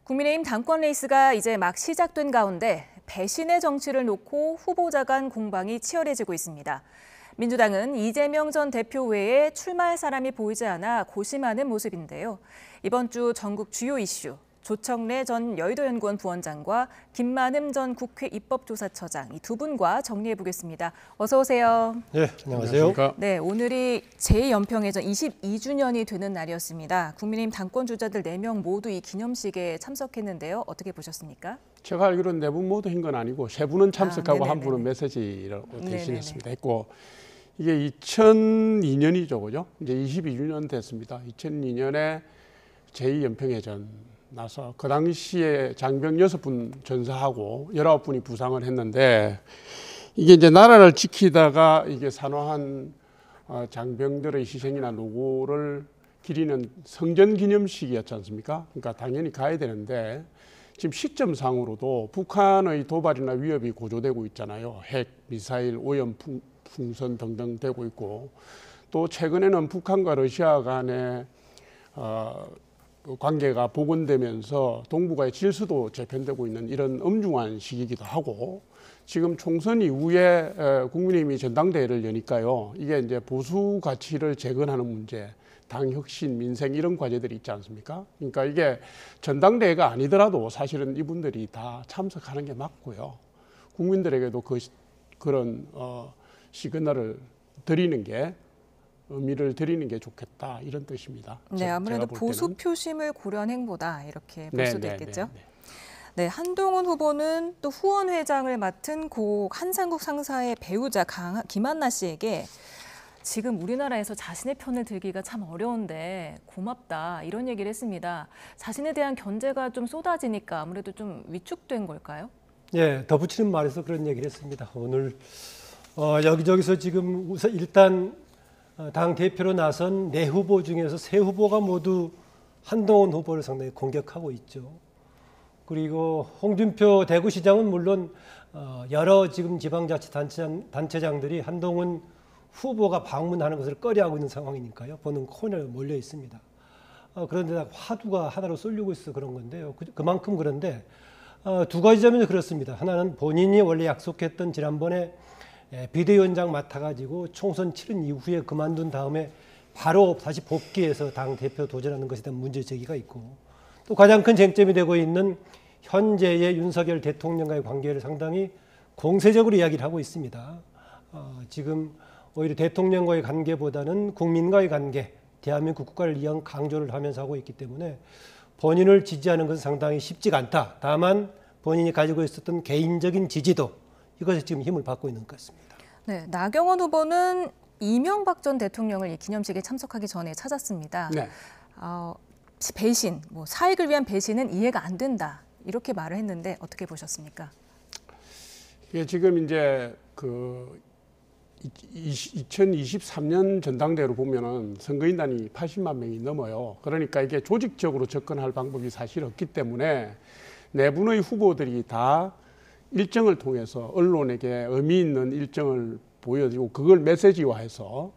국민의힘 당권 레이스가 이제 막 시작된 가운데 배신의 정치를 놓고 후보자 간 공방이 치열해지고 있습니다. 민주당은 이재명 전 대표 외에 출마할 사람이 보이지 않아 고심하는 모습인데요. 이번 주 전국 주요 이슈, 조청래 전 여의도연구원 부원장과 김만흠 전 국회 입법조사처장 이 두 분과 정리해 보겠습니다. 어서 오세요. 네, 안녕하세요. 네, 오늘이 제2연평해전 22주년이 되는 날이었습니다. 국민의힘 당권 주자들 4명 모두 이 기념식에 참석했는데요. 어떻게 보셨습니까? 제가 알기로는 4분 모두 한 건 아니고 3분은 참석하고 한 분은 네네네네. 메시지라고 대신했습니다. 네네네. 했고 이게 2002년이죠, 그죠? 이제 22주년 됐습니다. 2002년에 제2연평해전 나서 그 당시에 장병 6분 전사하고 19분이 부상을 했는데 이게 이제 나라를 지키다가 이게 산화한 장병들의 희생이나 노고를 기리는 성전 기념식이었지 않습니까? 그러니까 당연히 가야 되는데 지금 시점상으로도 북한의 도발이나 위협이 고조되고 있잖아요. 핵, 미사일, 오염, 풍선 등등 되고 있고 또 최근에는 북한과 러시아 간의 관계가 복원되면서 동북아의 질서도 재편되고 있는 이런 엄중한 시기이기도 하고 지금 총선 이후에 국민의힘이 전당대회를 여니까요. 이게 이제 보수 가치를 재건하는 문제, 당 혁신, 민생 이런 과제들이 있지 않습니까? 그러니까 이게 전당대회가 아니더라도 사실은 이분들이 다 참석하는 게 맞고요. 국민들에게도 그런 시그널을 드리는 게 의미를 드리는 게 좋겠다 이런 뜻입니다. 네, 아무래도 보수 표심을 고려한 행보다 이렇게 볼 수도 있겠죠. 네, 한동훈 후보는 또 후원 회장을 맡은 고 한상국 상사의 배우자 김한나 씨에게 지금 우리나라에서 자신의 편을 들기가 참 어려운데 고맙다 이런 얘기를 했습니다. 자신에 대한 견제가 좀 쏟아지니까 아무래도 좀 위축된 걸까요? 예, 덧붙이는 말에서 그런 얘기를 했습니다. 오늘 여기저기서 지금 우선 일단 당 대표로 나선 4후보 중에서 3후보가 모두 한동훈 후보를 상당히 공격하고 있죠. 그리고 홍준표 대구시장은 물론 여러 지금 지방자치단체장들이 한동훈 후보가 방문하는 것을 꺼려하고 있는 상황이니까요. 보는 코너에 몰려 있습니다. 그런데 화두가 하나로 쏠리고 있어서 그런 건데요. 그만큼 그런데 두 가지 점에서 그렇습니다. 하나는 본인이 원래 약속했던 지난번에 비대위원장 맡아가지고 총선 치른 이후에 그만둔 다음에 바로 다시 복귀해서 당 대표 도전하는 것에 대한 문제 제기가 있고 또 가장 큰 쟁점이 되고 있는 현재의 윤석열 대통령과의 관계를 상당히 공세적으로 이야기를 하고 있습니다. 지금 오히려 대통령과의 관계보다는 국민과의 관계, 대한민국 국가를 위한 강조를 하면서 하고 있기 때문에 본인을 지지하는 것은 상당히 쉽지가 않다. 다만 본인이 가지고 있었던 개인적인 지지도 이것에 지금 힘을 받고 있는 것 같습니다. 네, 나경원 후보는 이명박 전 대통령을 이 기념식에 참석하기 전에 찾았습니다. 네. 배신, 사익을 위한 배신은 이해가 안 된다 이렇게 말을 했는데 어떻게 보셨습니까? 이게 지금 이제 2023년 전당대회로 보면은 선거인단이 80만 명이 넘어요. 그러니까 이게 조직적으로 접근할 방법이 사실 없기 때문에 내분의 후보들이 다 일정을 통해서 언론에게 의미 있는 일정을 보여주고 그걸 메시지화해서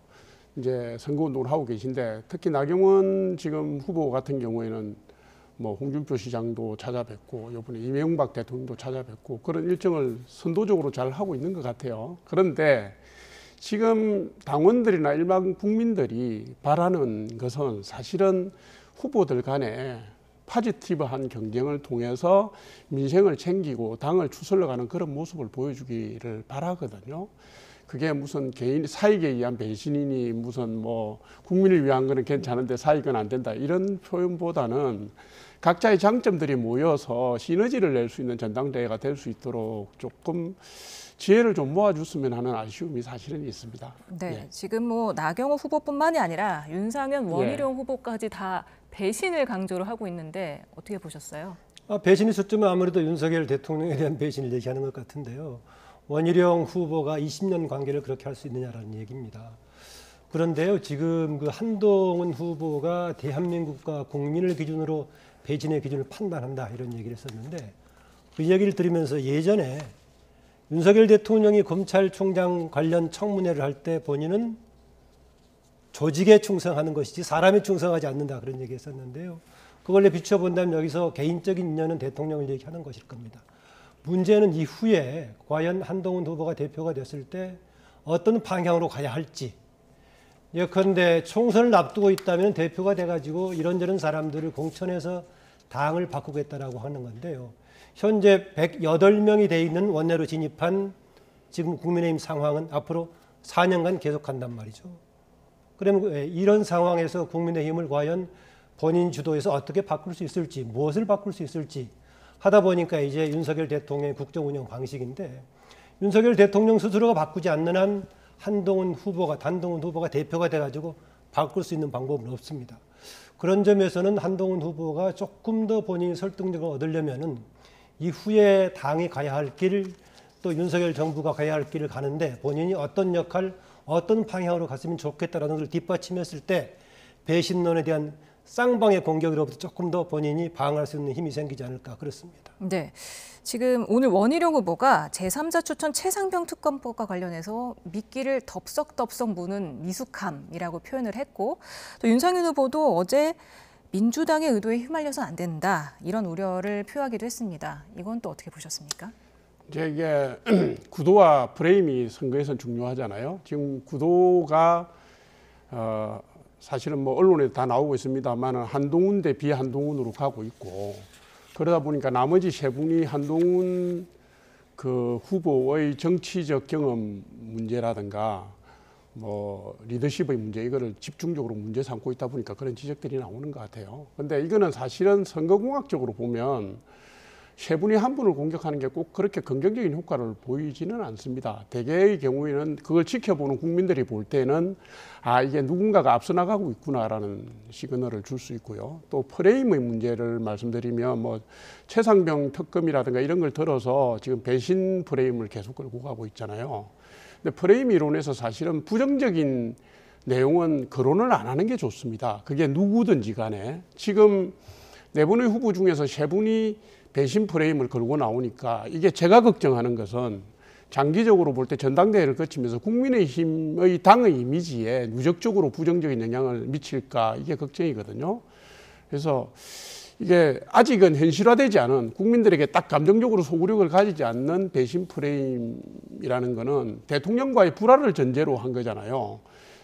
이제 선거운동을 하고 계신데 특히 나경원 지금 후보 같은 경우에는 홍준표 시장도 찾아뵙고 이번에 이명박 대통령도 찾아뵙고 그런 일정을 선도적으로 잘 하고 있는 것 같아요. 그런데 지금 당원들이나 일반 국민들이 바라는 것은 사실은 후보들 간에 포지티브한 경쟁을 통해서 민생을 챙기고 당을 추슬러가는 그런 모습을 보여주기를 바라거든요. 그게 무슨 개인 사익에 의한 배신이니 무슨 국민을 위한 거는 괜찮은데 사익은 안 된다 이런 표현보다는 각자의 장점들이 모여서 시너지를 낼 수 있는 전당대회가 될 수 있도록 조금 지혜를 좀 모아줬으면 하는 아쉬움이 사실은 있습니다. 네, 예. 지금 나경원 후보뿐만이 아니라 윤상현, 원희룡 후보까지 다 배신을 강조를 하고 있는데 어떻게 보셨어요? 배신의 초점은 아무래도 윤석열 대통령에 대한 배신을 얘기하는 것 같은데요. 원희룡 후보가 20년 관계를 그렇게 할 수 있느냐라는 얘기입니다. 그런데요, 지금 그 한동훈 후보가 대한민국과 국민을 기준으로 배신의 기준을 판단한다 이런 얘기를 했었는데 그 얘기를 들으면서 예전에 윤석열 대통령이 검찰총장 관련 청문회를 할 때 본인은 조직에 충성하는 것이지 사람에 충성하지 않는다 그런 얘기 했었는데요. 그걸로 비춰본다면 여기서 개인적인 인연은 대통령을 얘기하는 것일 겁니다. 문제는 이후에 과연 한동훈 후보가 대표가 됐을 때 어떤 방향으로 가야 할지. 예컨대 총선을 앞두고 있다면 대표가 돼가지고 이런저런 사람들을 공천해서 당을 바꾸겠다라고 하는 건데요. 현재 108명이 돼 있는 원내로 진입한 지금 국민의힘 상황은 앞으로 4년간 계속한단 말이죠. 그러면 이런 상황에서 국민의힘을 과연 본인 주도에서 어떻게 바꿀 수 있을지, 무엇을 바꿀 수 있을지 하다 보니까 이제 윤석열 대통령의 국정 운영 방식인데, 윤석열 대통령 스스로가 바꾸지 않는 한 한동훈 후보가 대표가 돼가지고 바꿀 수 있는 방법은 없습니다. 그런 점에서는 한동훈 후보가 조금 더 본인이 설득력을 얻으려면은 이후에 당이 가야 할 길, 또 윤석열 정부가 가야 할 길을 가는데 본인이 어떤 역할, 어떤 방향으로 갔으면 좋겠다라는 것을 뒷받침했을 때 배신론에 대한 쌍방의 공격으로부터 조금 더 본인이 방어할 수 있는 힘이 생기지 않을까 그렇습니다. 네, 지금 오늘 원희룡 후보가 제3자 추천 최상병 특검법과 관련해서 미끼를 덥석덥석 무는 미숙함이라고 표현을 했고, 또 윤석열 후보도 어제 민주당의 의도에 휘말려서는 안 된다 이런 우려를 표하기도 했습니다. 이건 또 어떻게 보셨습니까? 이제 이게 구도와 프레임이 선거에서는 중요하잖아요. 지금 구도가 사실은 뭐 언론에 다 나오고 있습니다만 한동훈 대 비한동훈으로 가고 있고, 그러다 보니까 나머지 세 분이 한동훈 그 후보의 정치적 경험 문제라든가 뭐 리더십의 문제, 이거를 집중적으로 문제 삼고 있다 보니까 그런 지적들이 나오는 것 같아요. 근데 이거는 사실은 선거공학적으로 보면 세 분이 한 분을 공격하는 게 꼭 그렇게 긍정적인 효과를 보이지는 않습니다. 대개의 경우에는 그걸 지켜보는 국민들이 볼 때는 아, 이게 누군가가 앞서 나가고 있구나라는 시그널을 줄 수 있고요. 또 프레임의 문제를 말씀드리면 뭐 최상병 특검이라든가 이런 걸 들어서 지금 배신 프레임을 계속 끌고 가고 있잖아요. 근데 프레임 이론에서 사실은 부정적인 내용은 거론을 안 하는 게 좋습니다. 그게 누구든지 간에. 지금 네 분의 후보 중에서 세 분이 배신 프레임을 걸고 나오니까, 이게 제가 걱정하는 것은 장기적으로 볼 때 전당대회를 거치면서 국민의힘의 당의 이미지에 누적적으로 부정적인 영향을 미칠까, 이게 걱정이거든요. 그래서 이게 아직은 현실화되지 않은, 국민들에게 딱 감정적으로 소구력을 가지지 않는 배신 프레임이라는 거는 대통령과의 불화를 전제로 한 거잖아요.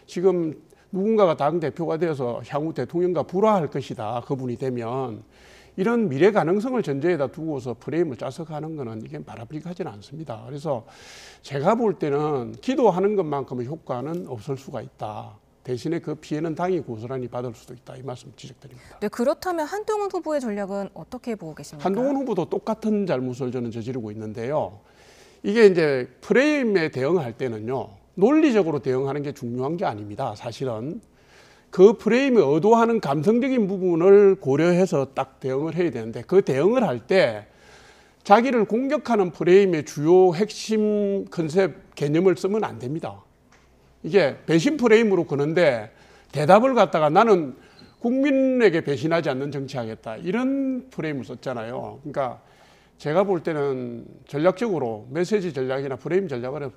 지금 누군가가 당대표가 되어서 향후 대통령과 불화할 것이다, 그분이 되면, 이런 미래 가능성을 전제에다 두고서 프레임을 짜서 가는 거는 이게 바람직하지는 않습니다. 그래서 제가 볼 때는 기도하는 것만큼의 효과는 없을 수가 있다. 대신에 그 피해는 당이 고스란히 받을 수도 있다, 이 말씀 지적드립니다. 네, 그렇다면 한동훈 후보의 전략은 어떻게 보고 계십니까? 한동훈 후보도 똑같은 잘못을 저는 저지르고 있는데요. 이게 이제 프레임에 대응할 때는요, 논리적으로 대응하는 게 중요한 게 아닙니다. 사실은 그 프레임이 의도하는 감성적인 부분을 고려해서 딱 대응을 해야 되는데, 그 대응을 할 때 자기를 공격하는 프레임의 주요 핵심 컨셉 개념을 쓰면 안 됩니다. 이게 배신 프레임으로 그는데 대답을 갖다가 나는 국민에게 배신하지 않는 정치하겠다, 이런 프레임을 썼잖아요. 그러니까 제가 볼 때는 전략적으로 메시지 전략이나 프레임 전략을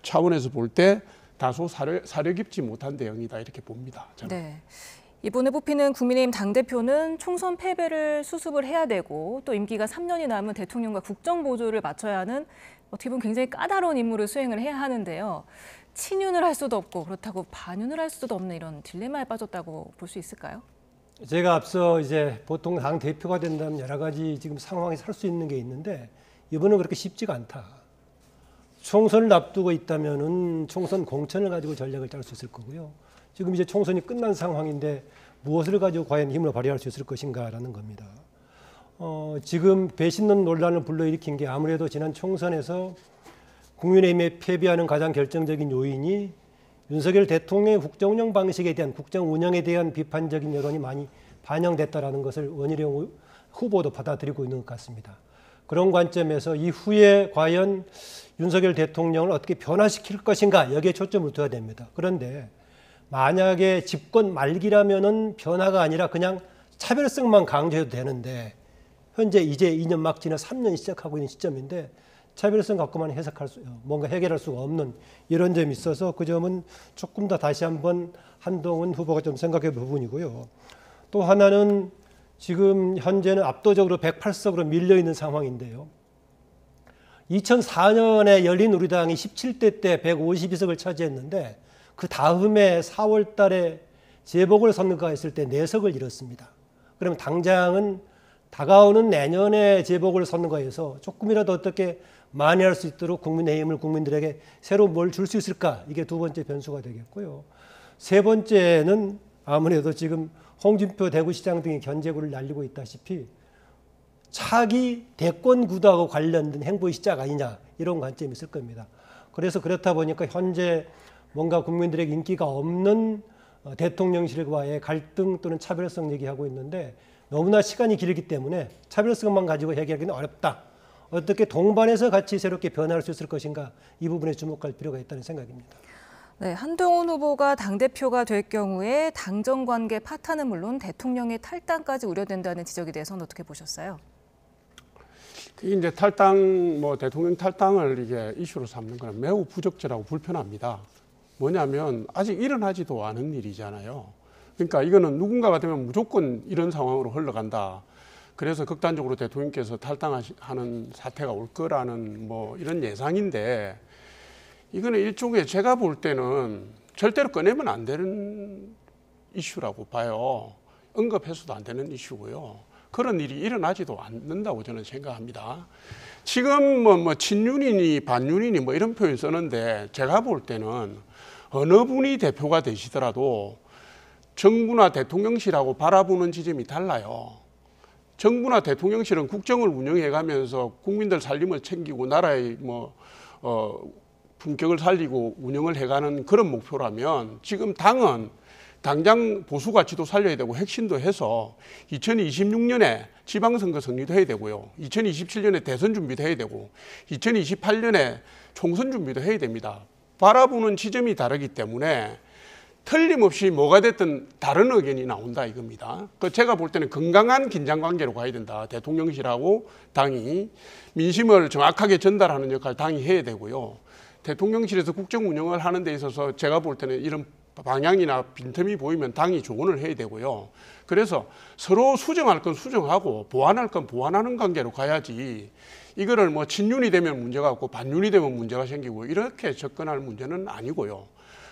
차원에서 볼 때 다소 사려 깊지 못한 대응이다, 이렇게 봅니다, 저는. 네. 이번에 뽑히는 국민의힘 당대표는 총선 패배를 수습을 해야 되고, 또 임기가 3년이 남은 대통령과 국정보조를 맞춰야 하는, 어떻게 보면 굉장히 까다로운 임무를 수행을 해야 하는데요. 친윤을 할 수도 없고 그렇다고 반윤을 할 수도 없는 이런 딜레마에 빠졌다고 볼 수 있을까요? 제가 앞서 이제 보통 당 대표가 된다면 여러 가지 지금 상황이 살 수 있는 게 있는데, 이번은 그렇게 쉽지가 않다. 총선을 앞두고 있다면은 총선 공천을 가지고 전략을 짤 수 있을 거고요. 지금 이제 총선이 끝난 상황인데 무엇을 가지고 과연 힘을 발휘할 수 있을 것인가라는 겁니다. 지금 배신론 논란을 불러일으킨 게 아무래도 지난 총선에서 국민의힘에 패배하는 가장 결정적인 요인이 윤석열 대통령의 국정 운영 방식에 대한, 국정 운영에 대한 비판적인 여론이 많이 반영됐다라는 것을 원희룡 후보도 받아들이고 있는 것 같습니다. 그런 관점에서 이후에 과연 윤석열 대통령을 어떻게 변화시킬 것인가, 여기에 초점을 둬야 됩니다. 그런데 만약에 집권 말기라면은 변화가 아니라 그냥 차별성만 강조해도 되는데, 현재 이제 2년 막 지나 3년이 시작하고 있는 시점인데 차별성 갖고만 뭔가 해결할 수가 없는 이런 점이 있어서, 그 점은 조금 더 다시 한번 한동훈 후보가 좀 생각해 볼 부분이고요. 또 하나는 지금 현재는 압도적으로 108석으로 밀려 있는 상황인데요. 2004년에 열린우리당이 17대 때 152석을 차지했는데 그 다음에 4월 달에 재보궐선거가 있을 때 4석을 잃었습니다. 그러면 당장은 다가오는 내년에 재보궐선거에서 조금이라도 어떻게 만회할 수 있도록 국민의힘을 국민들에게 새로 뭘 줄 수 있을까? 이게 두 번째 변수가 되겠고요. 세 번째는 아무래도 지금 홍준표 대구시장 등이 견제구를 날리고 있다시피 차기 대권 구도하고 관련된 행보의 시작 아니냐 이런 관점이 있을 겁니다. 그래서 그렇다 보니까 현재 뭔가 국민들에게 인기가 없는 대통령실과의 갈등 또는 차별성 얘기하고 있는데 너무나 시간이 길기 때문에 차별성만 가지고 해결하기는 어렵다. 어떻게 동반해서 같이 새롭게 변화할 수 있을 것인가 이 부분에 주목할 필요가 있다는 생각입니다. 네, 한동훈 후보가 당대표가 될 경우에 당정 관계 파탄은 물론 대통령의 탈당까지 우려된다는 지적에 대해서는 어떻게 보셨어요? 이제 탈당, 대통령 탈당을 이게 이슈로 삼는 건 매우 부적절하고 불편합니다. 뭐냐면 아직 일어나지도 않은 일이잖아요. 그러니까 이거는 누군가가 되면 무조건 이런 상황으로 흘러간다. 그래서 극단적으로 대통령께서 탈당하는 사태가 올 거라는 이런 예상인데 이거는 일종의 제가 볼 때는 절대로 꺼내면 안 되는 이슈라고 봐요. 언급해서도 안 되는 이슈고요. 그런 일이 일어나지도 않는다고 저는 생각합니다. 지금 친윤이니 반윤이니 이런 표현 쓰는데 제가 볼 때는 어느 분이 대표가 되시더라도 정부나 대통령실하고 바라보는 지점이 달라요. 정부나 대통령실은 국정을 운영해 가면서 국민들 살림을 챙기고 나라의 품격을 살리고 운영을 해가는 그런 목표라면 지금 당은 당장 보수 가치도 살려야 되고 핵심도 해서 2026년에 지방선거 승리도 해야 되고요. 2027년에 대선 준비도 해야 되고 2028년에 총선 준비도 해야 됩니다. 바라보는 지점이 다르기 때문에 틀림없이 뭐가 됐든 다른 의견이 나온다 이겁니다. 제가 볼 때는 건강한 긴장관계로 가야 된다. 대통령실하고 당이 민심을 정확하게 전달하는 역할 당이 해야 되고요. 대통령실에서 국정 운영을 하는 데 있어서 제가 볼 때는 이런 방향이나 빈틈이 보이면 당이 조언을 해야 되고요. 그래서 서로 수정할 건 수정하고 보완할 건 보완하는 관계로 가야지 이거를 친윤이 되면 문제가 없고 반윤이 되면 문제가 생기고 이렇게 접근할 문제는 아니고요.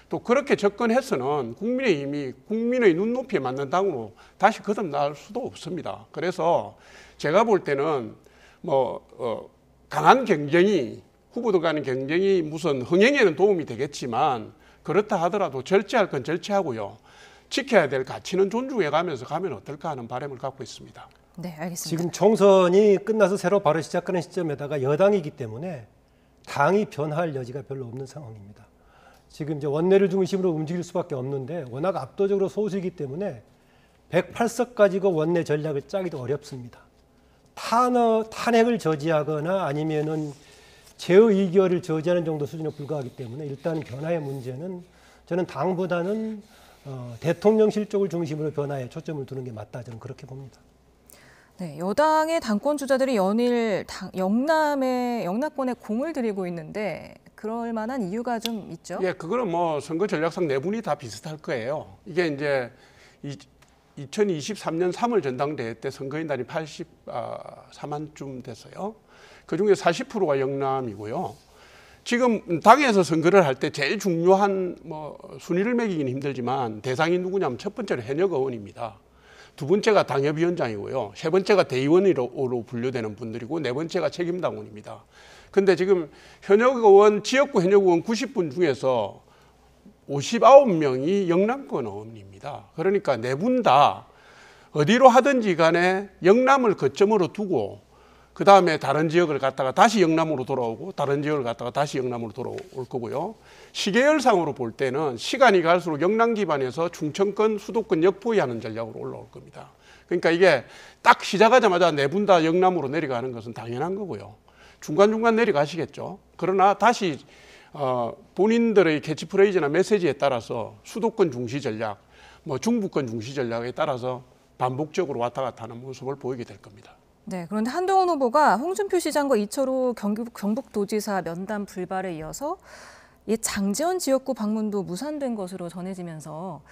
또 그렇게 접근해서는 국민의힘이 국민의 눈높이에 맞는 당으로 다시 거듭날 수도 없습니다. 그래서 제가 볼 때는 강한 경쟁이 후보들 간의 경쟁이 무슨 흥행에는 도움이 되겠지만 그렇다 하더라도 절제할 건 절제하고요. 지켜야 될 가치는 존중해 가면서 가면 어떨까 하는 바람을 갖고 있습니다. 네, 알겠습니다. 지금 총선이 끝나서 새로 바로 시작하는 시점에다가 여당이기 때문에 당이 변화할 여지가 별로 없는 상황입니다. 지금 이제 원내를 중심으로 움직일 수밖에 없는데 워낙 압도적으로 소수이기 때문에 108석 가지고 원내 전략을 짜기도 어렵습니다. 탄핵을 저지하거나 아니면은 제의결을 저지하는 정도 수준에 불과하기 때문에 일단 변화의 문제는 저는 당보다는 대통령실 쪽을 중심으로 변화에 초점을 두는 게 맞다 저는 그렇게 봅니다. 네, 여당의 당권 주자들이 연일 영남권에 공을 들이고 있는데 그럴 만한 이유가 좀 있죠? 예, 그거는 선거 전략상 내분이 다 비슷할 거예요. 이게 이제 2023년 3월 전당대회 때 선거인단이 84만쯤 됐어요. 그중에 40%가 영남이고요. 지금 당에서 선거를 할 때 제일 중요한 순위를 매기기는 힘들지만 대상이 누구냐면 첫 번째로 현역 의원입니다. 두 번째가 당협위원장이고요. 세 번째가 대의원으로 분류되는 분들이고 네 번째가 책임당원입니다. 근데 지금 지역구 현역 의원 90분 중에서 59명이 영남권 의원입니다. 그러니까 네 분 다 어디로 하든지 간에 영남을 거점으로 두고 그 다음에 다른 지역을 갔다가 다시 영남으로 돌아오고 다른 지역을 갔다가 다시 영남으로 돌아올 거고요. 시계열상으로 볼 때는 시간이 갈수록 영남 기반에서 충청권, 수도권 역보위하는 전략으로 올라올 겁니다. 그러니까 이게 딱 시작하자마자 네 분 다 영남으로 내려가는 것은 당연한 거고요. 중간중간 내려가시겠죠. 그러나 다시 본인들의 캐치프레이즈나 메시지에 따라서 수도권 중시 전략, 중부권 중시 전략에 따라서 반복적으로 왔다 갔다 하는 모습을 보이게 될 겁니다. 네, 그런데 한동훈 후보가 홍준표 시장과 이철우 경북도지사 면담 불발에 이어서 장지원 지역구 방문도 무산된 것으로 전해지면서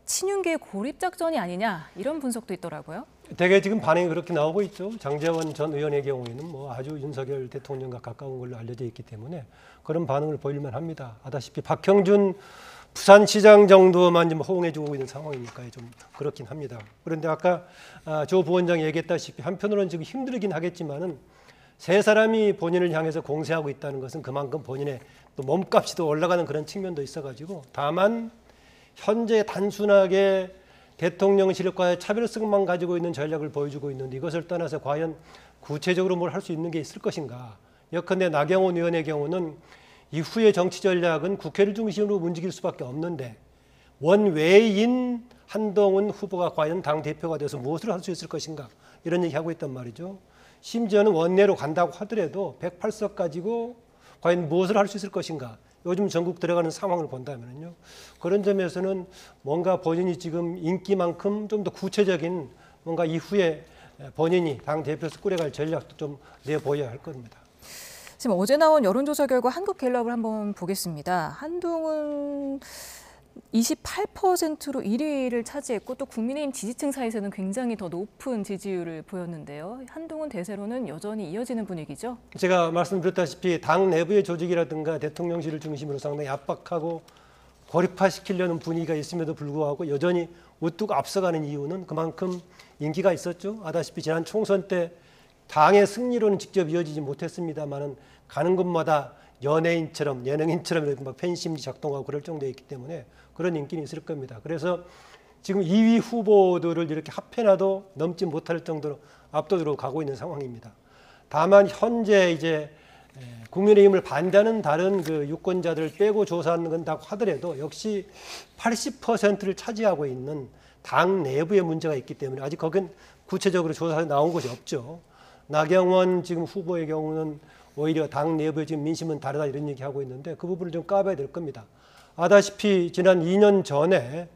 친윤계의 고립작전이 아니냐 이런 분석도 있더라고요. 대개 지금 반응이 그렇게 나오고 있죠. 장제원 전 의원의 경우에는 뭐 아주 윤석열 대통령과 가까운 걸로 알려져 있기 때문에 그런 반응을 보일만 합니다. 아다시피 박형준 부산시장 정도만 좀 호응해주고 있는 상황이니까 좀 그렇긴 합니다. 그런데 아까 조 부원장이 얘기했다시피 한편으로는 지금 힘들긴 하겠지만은 세 사람이 본인을 향해서 공세하고 있다는 것은 그만큼 본인의 또 몸값이 더 올라가는 그런 측면도 있어가지고 다만 현재 단순하게 대통령실과의 차별성만 가지고 있는 전략을 보여주고 있는데 이것을 떠나서 과연 구체적으로 뭘 할 수 있는 게 있을 것인가. 예컨대 나경원 의원의 경우는 이후의 정치 전략은 국회를 중심으로 움직일 수밖에 없는데 원외인 한동훈 후보가 과연 당대표가 돼서 무엇을 할 수 있을 것인가 이런 얘기하고 있단 말이죠. 심지어는 원내로 간다고 하더라도 108석 가지고 과연 무엇을 할 수 있을 것인가. 요즘 전국 들어가는 상황을 본다면요. 그런 점에서는 뭔가 본인이 지금 인기만큼 좀 더 구체적인 뭔가 이후에 본인이 당대표에서 꾸려갈 전략도 좀 내보여야 할 겁니다. 지금 어제 나온 여론조사 결과 한국갤럽을 한번 보겠습니다. 한동훈 28%로 1위를 차지했고 또 국민의힘 지지층 사이에서는 굉장히 더 높은 지지율을 보였는데요. 한동훈 대세로는 여전히 이어지는 분위기죠? 제가 말씀드렸다시피 당 내부의 조직이라든가 대통령실을 중심으로 상당히 압박하고 고립화시키려는 분위기가 있음에도 불구하고 여전히 우뚝 앞서가는 이유는 그만큼 인기가 있었죠. 아다시피 지난 총선 때 당의 승리로는 직접 이어지지 못했습니다만은 가는 곳마다 연예인처럼 예능인처럼 이렇게 막 팬심리 작동하고 그럴 정도에 있기 때문에 그런 인기는 있을 겁니다. 그래서 지금 2위 후보들을 이렇게 합해놔도 넘지 못할 정도로 압도적으로 가고 있는 상황입니다. 다만 현재 이제 국민의힘을 반대하는 다른 그 유권자들을 빼고 조사한다고 하더라도 역시 80%를 차지하고 있는 당 내부의 문제가 있기 때문에 아직 거긴 구체적으로 조사에 나온 것이 없죠. 나경원 지금 후보의 경우는 오히려 당 내부의 지금 민심은 다르다 이런 얘기하고 있는데 그 부분을 좀 까봐야 될 겁니다. 아다시피 지난 2년 전에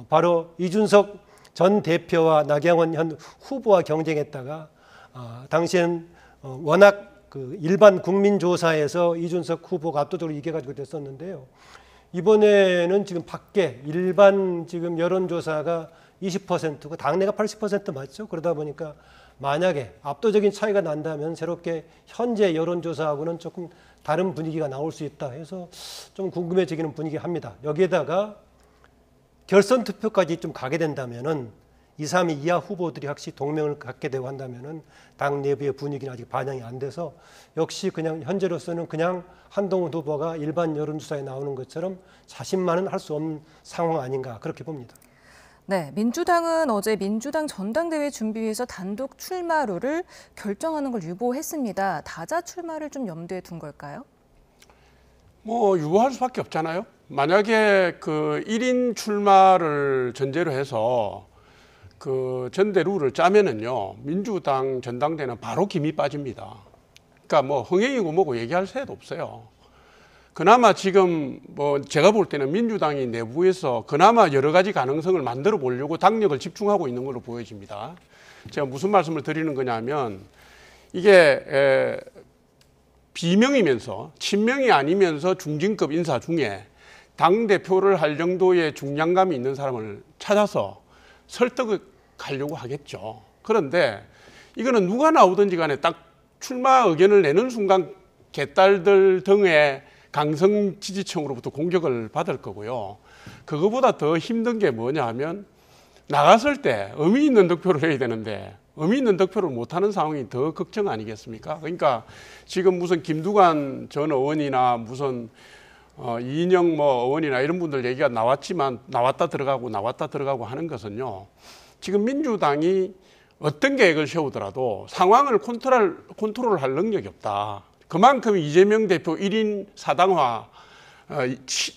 바로 이준석 전 대표와 나경원 현 후보와 경쟁했다가 당시엔 워낙 그 일반 국민조사에서 이준석 후보가 압도적으로 이겨가지고 됐었는데요. 이번에는 지금 밖에 일반 지금 여론조사가 20%고 당내가 80% 맞죠? 그러다 보니까 만약에 압도적인 차이가 난다면 새롭게 현재 여론조사하고는 조금 다른 분위기가 나올 수 있다 해서 좀 궁금해지기는 분위기합니다. 여기에다가 결선 투표까지 좀 가게 된다면은 2, 3위 이하 후보들이 확실히 동맹을 갖게 되고 한다면은 당 내부의 분위기는 아직 반영이 안 돼서 역시 그냥 현재로서는 그냥 한동훈 후보가 일반 여론조사에 나오는 것처럼 자신만은 할 수 없는 상황 아닌가 그렇게 봅니다. 네, 민주당은 어제 민주당 전당대회 준비위에서 단독 출마룰을 결정하는 걸 유보했습니다. 다자 출마를 좀 염두에 둔 걸까요? 뭐 유보할 수밖에 없잖아요. 만약에 그 1인 출마를 전제로 해서 그 전대 룰을 짜면은요 민주당 전당대회는 바로 김이 빠집니다. 그러니까 뭐 흥행이고 뭐고 얘기할 새도 없어요. 그나마 지금 뭐 제가 볼 때는 민주당이 내부에서 그나마 여러 가지 가능성을 만들어 보려고 당력을 집중하고 있는 걸로 보여집니다. 제가 무슨 말씀을 드리는 거냐면 이게 비명이면서 친명이 아니면서 중진급 인사 중에 당대표를 할 정도의 중량감이 있는 사람을 찾아서 설득하려고 하겠죠. 그런데 이거는 누가 나오든지 간에 딱 출마 의견을 내는 순간 개딸들 등의 강성 지지층으로부터 공격을 받을 거고요. 그거보다 더 힘든 게 뭐냐 하면 나갔을 때 의미 있는 득표를 해야 되는데 의미 있는 득표를 못하는 상황이 더 걱정 아니겠습니까? 그러니까 지금 무슨 김두관 전 의원이나 무슨 이인영 뭐 의원이나 이런 분들 얘기가 나왔지만 나왔다 들어가고 하는 것은요. 지금 민주당이 어떤 계획을 세우더라도 상황을 컨트롤할 능력이 없다. 그만큼 이재명 대표 1인 사당화,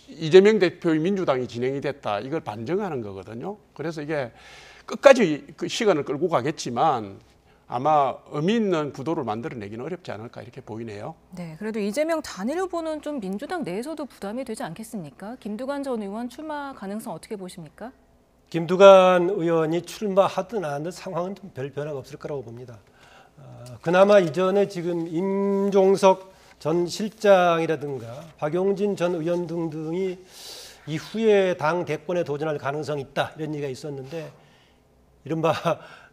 이재명 대표의 민주당이 진행이 됐다. 이걸 반증하는 거거든요. 그래서 이게 끝까지 그 시간을 끌고 가겠지만 아마 의미 있는 구도를 만들어내기는 어렵지 않을까 이렇게 보이네요. 네, 그래도 이재명 단일 후보는 좀 민주당 내에서도 부담이 되지 않겠습니까? 김두관 전 의원 출마 가능성 어떻게 보십니까? 김두관 의원이 출마하든 안 하든 상황은 좀 별 변화가 없을 거라고 봅니다. 그나마 이전에 지금 임종석 전 실장이라든가 박용진 전 의원 등등이 이후에 당 대권에 도전할 가능성이 있다 이런 얘기가 있었는데 이른바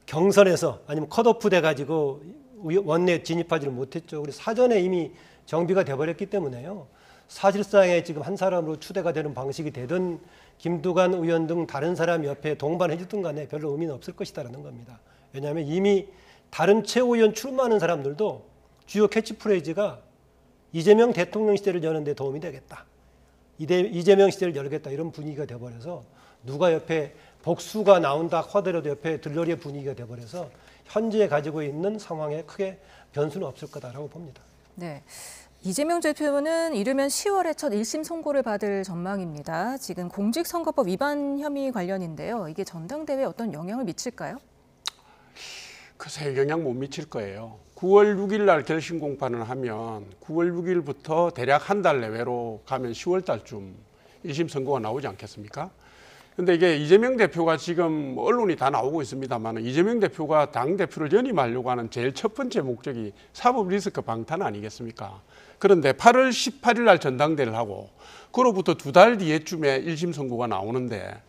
경선에서 아니면 컷오프 돼가지고 원내에 진입하지를 못했죠. 그래서 사전에 이미 정비가 돼버렸기 때문에요. 사실상에 지금 한 사람으로 추대가 되는 방식이 되든 김두관 의원 등 다른 사람 옆에 동반해 주든 간에 별로 의미는 없을 것이다라는 겁니다. 왜냐하면 이미 다른 최고위원 출마하는 사람들도 주요 캐치프레이즈가 이재명 대통령 시대를 여는 데 도움이 되겠다. 이재명 시대를 열겠다. 이런 분위기가 돼버려서 누가 옆에 복수가 나온다 하더라도 옆에 들러리의 분위기가 돼버려서 현재 가지고 있는 상황에 크게 변수는 없을 거다라고 봅니다. 네. 이재명 대표는 이르면 10월에 첫 1심 선고를 받을 전망입니다. 지금 공직선거법 위반 혐의 관련인데요. 이게 전당대회에 어떤 영향을 미칠까요? 글쎄 영향 못 미칠 거예요. 9월 6일 날 결심 공판을 하면 9월 6일부터 대략 한 달 내외로 가면 10월 달쯤 1심 선고가 나오지 않겠습니까? 근데 이게 이재명 대표가 지금 언론이 다 나오고 있습니다만 이재명 대표가 당대표를 연임하려고 하는 제일 첫 번째 목적이 사법 리스크 방탄 아니겠습니까? 그런데 8월 18일 날 전당대회를 하고 그로부터 2달 뒤에쯤에 1심 선고가 나오는데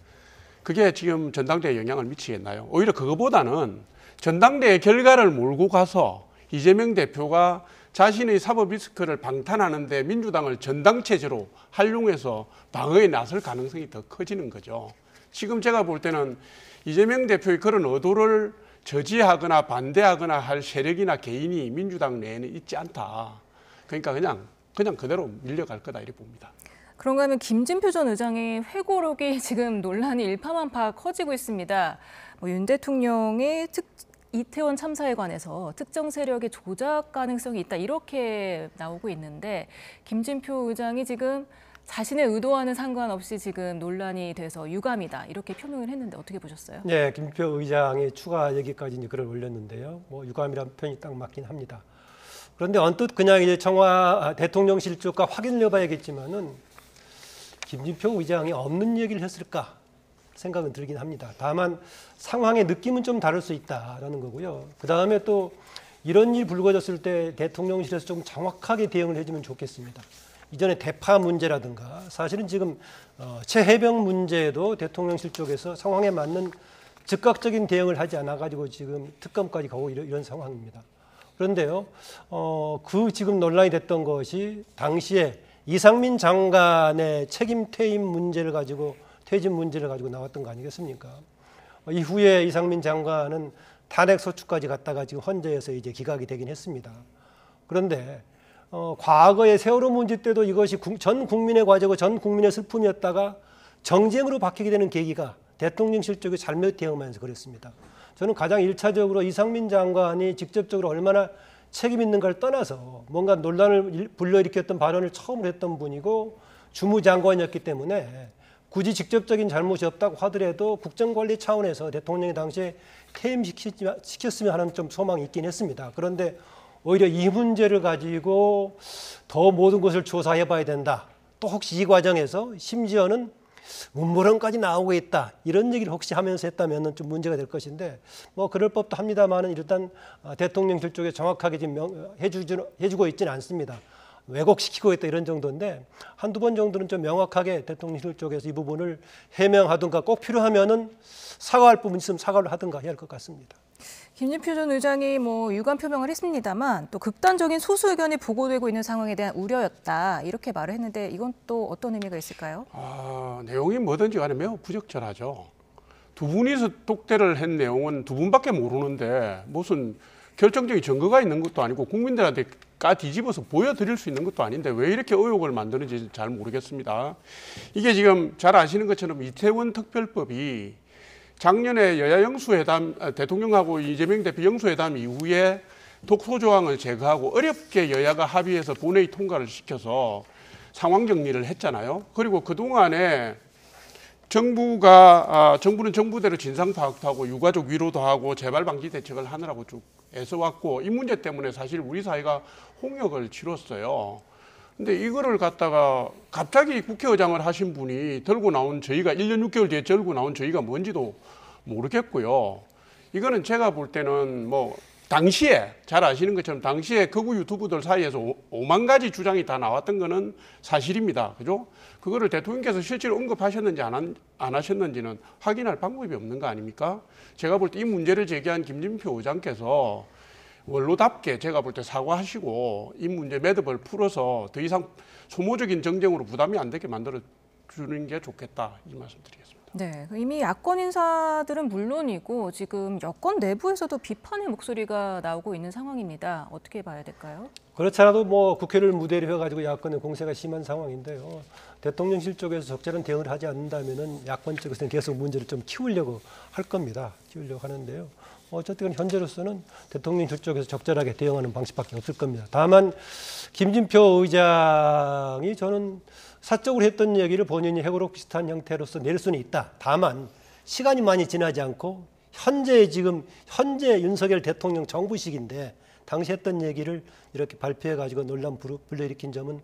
그게 지금 전당대회에 영향을 미치겠나요? 오히려 그거보다는 전당대회 결과를 몰고 가서 이재명 대표가 자신의 사법 리스크를 방탄하는데 민주당을 전당체제로 활용해서 방어에 나설 가능성이 더 커지는 거죠. 지금 제가 볼 때는 이재명 대표의 그런 의도를 저지하거나 반대하거나 할 세력이나 개인이 민주당 내에는 있지 않다. 그러니까 그냥 그대로 밀려갈 거다 이렇게 봅니다. 그런가 하면 김진표 전 의장의 회고록이 지금 논란이 일파만파 커지고 있습니다. 윤 대통령의 이태원 참사에 관해서 특정 세력의 조작 가능성이 있다 이렇게 나오고 있는데 김진표 의장이 지금 자신의 의도와는 상관없이 지금 논란이 돼서 유감이다 이렇게 표명을 했는데 어떻게 보셨어요? 네, 김진표 의장의 추가 얘기까지 이제 글을 올렸는데요. 유감이라는 표현이 딱 맞긴 합니다. 그런데 언뜻 그냥 이제 대통령실 쪽과 확인을 해봐야겠지만은 김진표 의장이 없는 얘기를 했을까 생각은 들긴 합니다. 다만 상황의 느낌은 좀 다를 수 있다라는 거고요. 그 다음에 또 이런 일 불거졌을 때 대통령실에서 좀 정확하게 대응을 해주면 좋겠습니다. 이전에 대파 문제라든가 사실은 지금 최혜병 문제도 대통령실 쪽에서 상황에 맞는 즉각적인 대응을 하지 않아가지고 지금 특검까지 가고 이런 상황입니다. 그런데요, 지금 논란이 됐던 것이 당시에 이상민 장관의 책임 퇴임 문제를 가지고 퇴진 문제를 가지고 나왔던 거 아니겠습니까? 이후에 이상민 장관은 탄핵 소추까지 갔다가 지금 헌재에서 이제 기각이 되긴 했습니다. 그런데 과거의 세월호 문제 때도 이것이 전 국민의 과제고 전 국민의 슬픔이었다가 정쟁으로 바뀌게 되는 계기가 대통령실 쪽의 잘못 대응하면서 그랬습니다. 저는 가장 1차적으로 이상민 장관이 직접적으로 얼마나 책임 있는가를 떠나서 뭔가 논란을 불러일으켰던 발언을 처음으로 했던 분이고 주무장관이었기 때문에 굳이 직접적인 잘못이 없다고 하더라도 국정관리 차원에서 대통령이 당시에 퇴임시켰으면 하는 좀 소망이 있긴 했습니다. 그런데 오히려 이 문제를 가지고 더 모든 것을 조사해 봐야 된다. 또 혹시 이 과정에서 심지어는 음모론까지 나오고 있다. 이런 얘기를 혹시 하면서 했다면 좀 문제가 될 것인데 그럴 법도 합니다만은 일단 대통령실 쪽에 정확하게 지금 해주고 있지는 않습니다. 왜곡시키고 있다 이런 정도인데 한두 번 정도는 좀 명확하게 대통령실 쪽에서 이 부분을 해명하든가 꼭 필요하면은 사과할 부분 있으면 사과를 하든가 해야 할 것 같습니다. 김진표 전 의장이 유감 표명을 했습니다만 또 극단적인 소수 의견이 보고되고 있는 상황에 대한 우려였다 이렇게 말을 했는데 이건 또 어떤 의미가 있을까요? 내용이 뭐든지 간에 매우 부적절하죠. 두 분이서 독대를 한 내용은 두 분밖에 모르는데 무슨 결정적인 증거가 있는 것도 아니고 국민들한테 뒤집어서 보여드릴 수 있는 것도 아닌데 왜 이렇게 의혹을 만드는지 잘 모르겠습니다. 이게 지금 잘 아시는 것처럼 이태원 특별법이 작년에 여야 영수회담, 대통령하고 이재명 대표 영수회담 이후에 독소조항을 제거하고 어렵게 여야가 합의해서 본회의 통과를 시켜서 상황 정리를 했잖아요. 그리고 그동안에 정부는 정부대로 진상 파악도 하고 유가족 위로도 하고 재발 방지 대책을 하느라고 쭉 애써왔고 이 문제 때문에 사실 우리 사회가 홍역을 치렀어요. 근데 이거를 갖다가 갑자기 국회의장을 하신 분이 들고 나온 저희가 1년 6개월 뒤에 들고 나온 저희가 뭔지도 모르겠고요. 이거는 제가 볼 때는 당시에 잘 아시는 것처럼 당시에 극우 유튜브들 사이에서 5만 가지 주장이 다 나왔던 거는 사실입니다. 그죠? 그거를 대통령께서 실제로 언급하셨는지 안 하셨는지는 확인할 방법이 없는 거 아닙니까? 제가 볼 때 이 문제를 제기한 김진표 의장께서 원로답게 제가 볼 때 사과하시고 이 문제 매듭을 풀어서 더 이상 소모적인 정쟁으로 부담이 안 되게 만들어 주는 게 좋겠다, 이 말씀 드리겠습니다. 네, 이미 야권 인사들은 물론이고 지금 여권 내부에서도 비판의 목소리가 나오고 있는 상황입니다. 어떻게 봐야 될까요? 그렇잖아도 뭐 국회를 무대로 해가지고 야권의 공세가 심한 상황인데요. 대통령실 쪽에서 적절한 대응을 하지 않는다면은 야권 쪽에서는 계속 문제를 좀 키우려고 할 겁니다. 키우려고 하는데요. 어쨌든 현재로서는 대통령실 쪽에서 적절하게 대응하는 방식밖에 없을 겁니다. 다만 김진표 의장이 저는 사적으로 했던 얘기를 본인이 회고록 비슷한 형태로서 낼 수는 있다. 다만 시간이 많이 지나지 않고 현재 윤석열 대통령 정부식인데 당시 했던 얘기를 이렇게 발표해 가지고 논란 불러일으킨 점은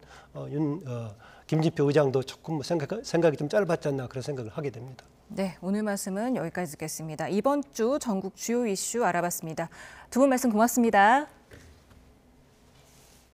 김진표 의장도 조금 생각이 좀 짧았지 않나 그런 생각을 하게 됩니다. 네, 오늘 말씀은 여기까지 듣겠습니다. 이번 주 전국 주요 이슈 알아봤습니다. 두 분 말씀 고맙습니다.